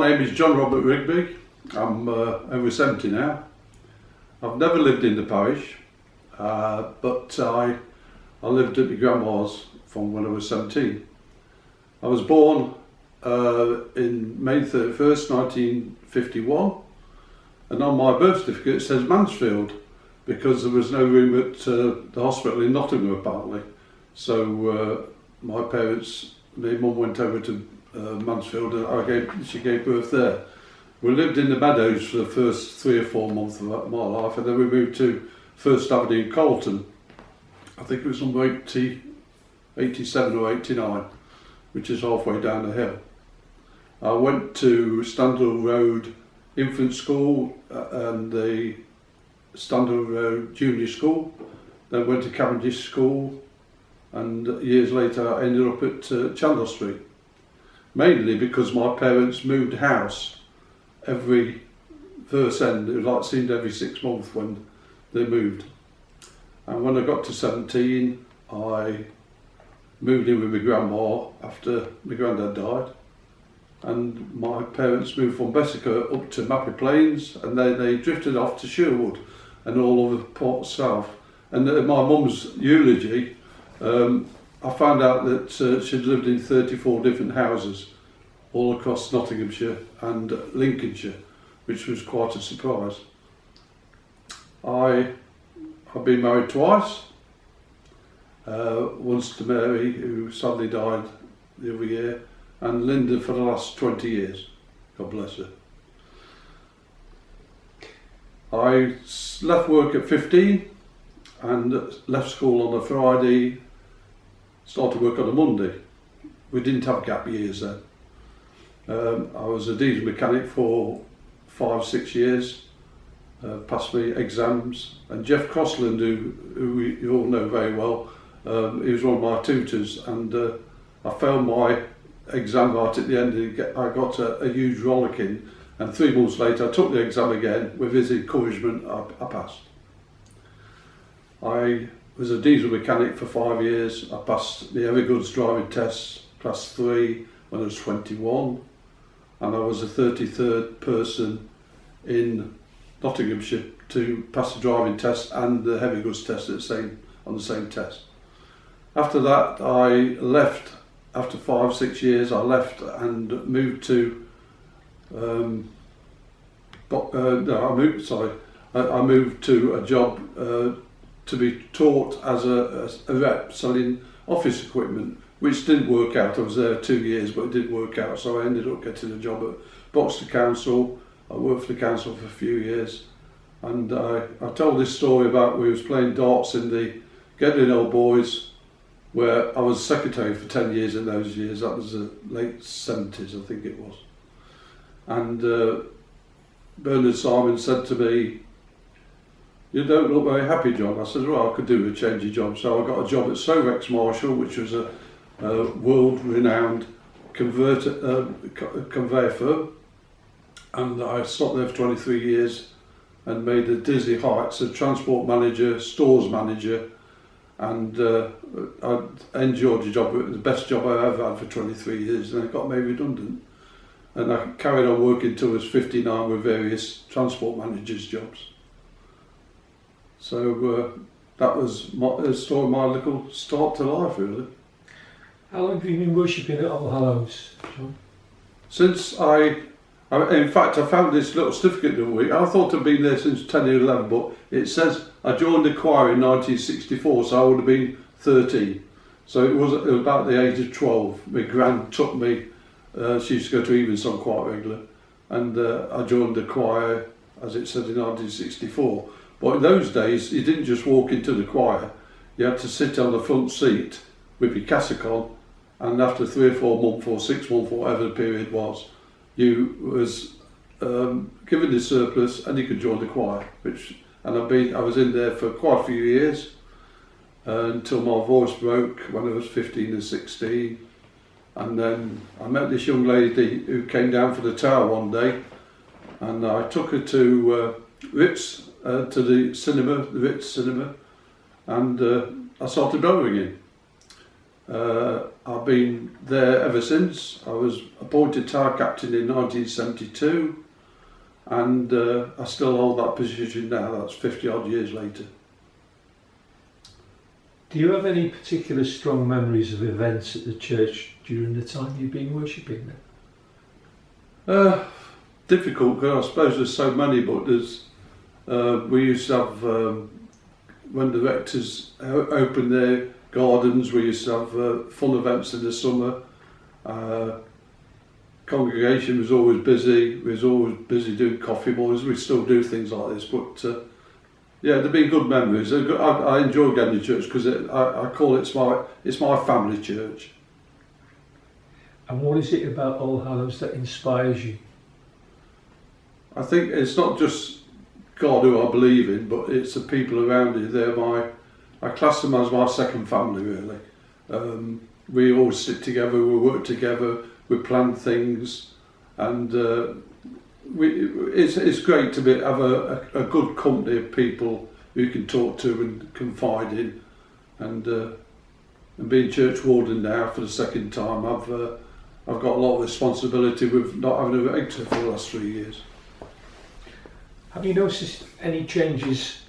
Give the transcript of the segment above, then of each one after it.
My name is John Robert Rigby. I'm over 70 now. I've never lived in the parish, but I lived at my grandma's from when I was 17. I was born in May 31st, 1951, and on my birth certificate it says Mansfield, because there was no room at the hospital in Nottingham apparently. So my parents, my mum went over to Mansfield and she gave birth there. We lived in the meadows for the first 3 or 4 months of my life, and then we moved to First Avenue in Colton. I think it was number 87 or 89, which is halfway down the hill. I went to Standhill Road Infant School and the Standhill Road Junior School, then went to Cavendish School, and years later I ended up at Chandler Street. Mainly because my parents moved house every verse end. It was like seemed every 6 months when they moved. And when I got to 17, I moved in with my grandma after my granddad died. And my parents moved from Bessica up to Mappy Plains, and then they drifted off to Sherwood and all over Port South. And at my mum's eulogy, I found out that she'd lived in 34 different houses all across Nottinghamshire and Lincolnshire, which was quite a surprise. I've been married twice, once to Mary, who sadly died the other year, and Linda for the last 20 years. God bless her. I left work at 15 and left school on a Friday, started work on a Monday. We didn't have gap years then. I was a diesel mechanic for 5-6 years, passed me exams, and Jeff Crossland, who you all know very well, he was one of my tutors, and I failed my exam right at the end. I got a huge rollicking, and 3 months later I took the exam again. With his encouragement, I passed. I was a diesel mechanic for 5 years. I passed the heavy goods driving tests, class 3, when I was 21, and I was the 33rd person in Nottinghamshire to pass the driving test and the heavy goods test on the same test. After that, I left. After 5-6 years, I left and moved to. I moved to a job to be taught as a rep selling office equipment, which didn't work out. I was there 2 years, but it didn't work out, so I ended up getting a job at Boxter Council. I worked for the council for a few years, and I told this story about we was playing darts in the Gedling Old Boys, where I was secretary for 10 years in those years. That was the late 70s, I think it was. And Bernard Simon said to me, "You don't look very happy, John." I said, "Well, I could do a change of job." So I got a job at Sovex Marshall, which was a world-renowned conveyor firm, and I stopped there for 23 years and made the dizzy heights of transport manager, stores manager, and I enjoyed the job. It was the best job I ever had for 23 years, and it got made redundant. And I carried on working until I was 59 with various transport managers' jobs. So that was the story of my little start to life, really. How long have you been worshipping at All Hallows, John? Since in fact, I found this little certificate the other week. I thought I'd been there since 10 or 11, but it says I joined the choir in 1964, so I would have been 13. So it was about the age of 12. My gran took me, she used to go to Evensong quite regular, and I joined the choir, as it said, in 1964. But in those days, you didn't just walk into the choir, you had to sit on the front seat with your cassock on, and after 3 or 4 months or 6 months, or whatever the period was, you was given the surplus and you could join the choir. I was in there for quite a few years until my voice broke when I was 15 and 16, and then I met this young lady who came down for the tower one day, and I took her to Ritz, to the Ritz cinema, and I started bell ringing. I've been there ever since. I was appointed tower captain in 1972, and I still hold that position now. That's 50 odd years later. Do you have any particular strong memories of events at the church during the time you've been worshipping there? Difficult, because I suppose there's so many, but there's we used to have when the rectors opened their gardens, we used to have fun events in the summer. Congregation was always busy. We was always busy doing coffee mornings. We still do things like this, but yeah, they've been good memories. I enjoy going to church because I call it's my family church. And what is it about All Hallows that inspires you? I think it's not just God who I believe in, but it's the people around you. I class them as my second family, really. We all sit together, we work together, we plan things, and it's great to have a good company of people who you can talk to and confide in. And being church warden now for the second time, I've got a lot of responsibility with not having a rector for the last 3 years. Have you noticed any changes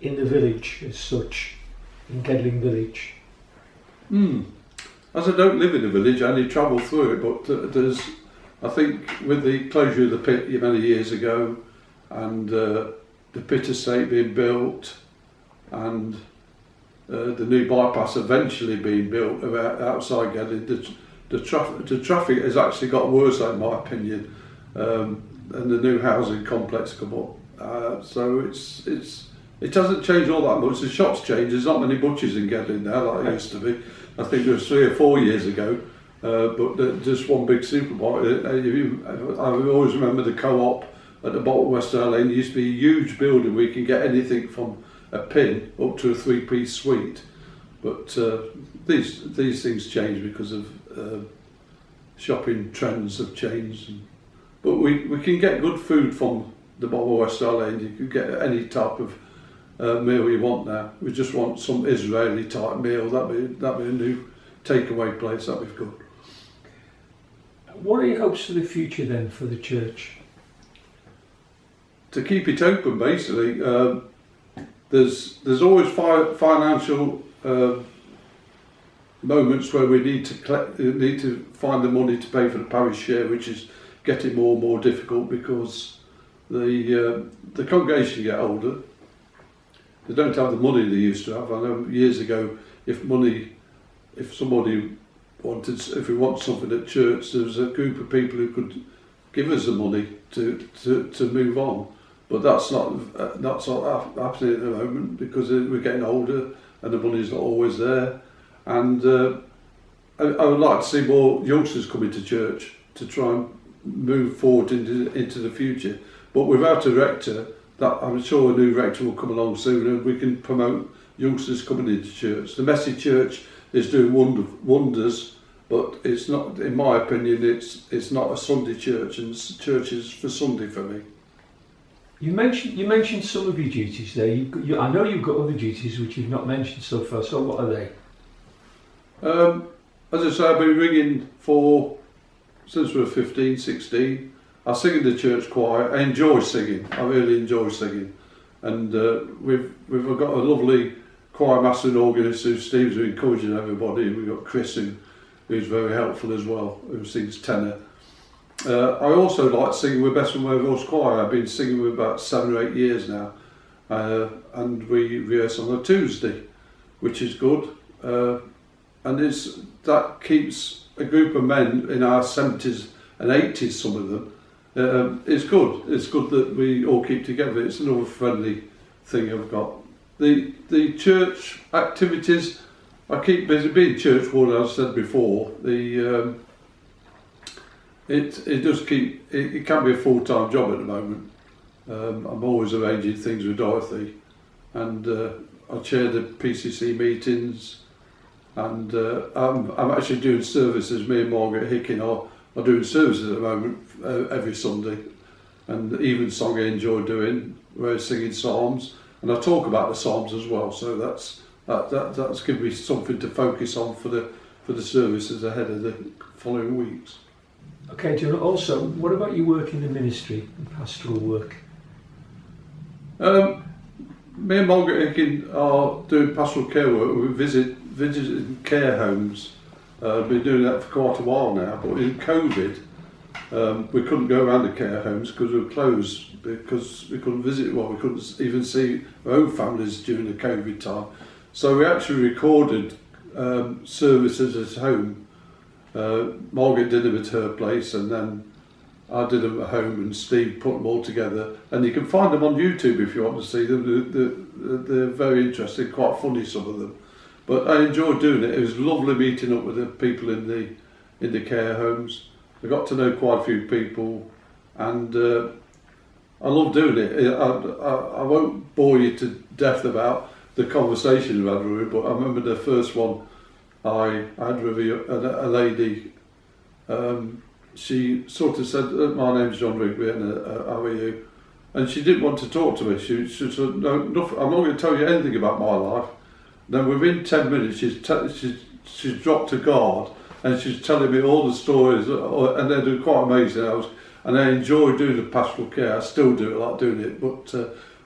in the village as such, in Gedling village? As I don't live in the village, I only travel through it, but I think with the closure of the pit many years ago, and the pit estate being built, and the new bypass eventually being built outside Gedling, the traffic has actually got worse, in my opinion, and the new housing complex come up. So it hasn't changed all that much. The shops changed. There's not many butchers in Gedling now like there used to be. I think there was 3 or 4 years ago, but just one big supermarket. I always remember the co-op at the bottom of West High Lane. It used to be a huge building where you can get anything from a pin up to a 3-piece suite. But these things change because of shopping trends have changed. But we can get good food from the bottom of West High Lane. You can get any type of meal you want now. We just want some Israeli type meal. That'd be a new takeaway place. That'd be good. What are your hopes for the future then for the church? To keep it open, basically. There's always financial moments where we need to find the money to pay for the parish share, which is getting more and more difficult because the congregation get older. They don't have the money they used to have. I know years ago, if we want something at church, there was a group of people who could give us the money to move on. But that's not happening at the moment because we're getting older and the money's not always there. And I would like to see more youngsters coming to church to try and move forward into the future. But without a rector, I'm sure a new rector will come along soon and we can promote youngsters coming into church. The Messy Church is doing wonders, but it's not, in my opinion, it's not a Sunday church, and church is for Sunday for me. You mentioned some of your duties there. I know you've got other duties which you've not mentioned so far. So what are they? As I say, I've been ringing since we were 15, 16. I sing in the church choir. I enjoy singing. I really enjoy singing, and we've got a lovely choir master and organist who Steve's encouraging everybody. We've got Chris who's very helpful as well, who sings tenor. I also like singing with Besson Wells Choir. I've been singing with about 7 or 8 years now, and we rehearse on a Tuesday, which is good, and that keeps a group of men in our 70s and 80s, some of them. It's good. It's good that we all keep together. It's another friendly thing I've got. The church activities, I keep busy. Being church warden, as I said before, it can be a full-time job at the moment. I'm always arranging things with Dorothy, and I chair the PCC meetings, and I'm actually doing services. Me and Margaret Hickin are doing services at the moment every Sunday, and even song I enjoy doing, we're singing psalms, and I talk about the psalms as well. So that's given me something to focus on for for the services ahead of the following weeks. Okay, John, also, what about your work in the ministry and pastoral work? Me and Margaret Aiken are doing pastoral care work. We visiting care homes. Been doing that for quite a while now, but in COVID we couldn't go around the care homes because we were closed, because we couldn't visit, well, we couldn't even see our own families during the COVID time. So we actually recorded services at home. Margaret did them at her place, and then I did them at home, and Steve put them all together. And you can find them on YouTube if you want to see them. They're very interesting, quite funny, some of them. But I enjoyed doing it. It was lovely meeting up with the people in the care homes. I got to know quite a few people, and I love doing it. I won't bore you to death about the conversation we had with her, but I remember the first one I had with a lady. She sort of said, "My name's John Rigby, and how are you?" And she didn't want to talk to me. She said, "No, nothing, I'm not going to tell you anything about my life." Then within 10 minutes, she's dropped her guard, and she's telling me all the stories, and they're quite amazing. And I enjoy doing the pastoral care. I still do it, I like doing it. But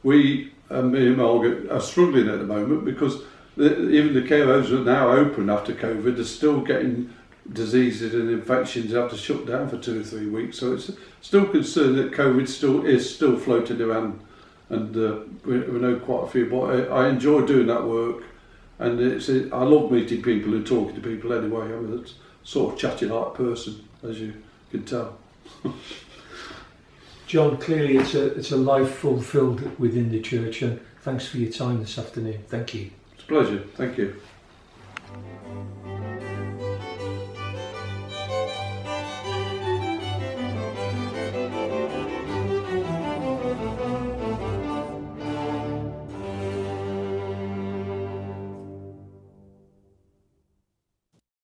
me and Margaret are struggling at the moment because even the care homes are now open after COVID. They're still getting diseases and infections. They have to shut down for 2 or 3 weeks. So it's still concerned that COVID is still floating around, and we know quite a few. But I enjoy doing that work. And I love meeting people and talking to people anyway. I mean, it's sort of chatty like person, as you can tell. John, clearly it's a life fulfilled within the church, and thanks for your time this afternoon. Thank you. It's a pleasure. Thank you.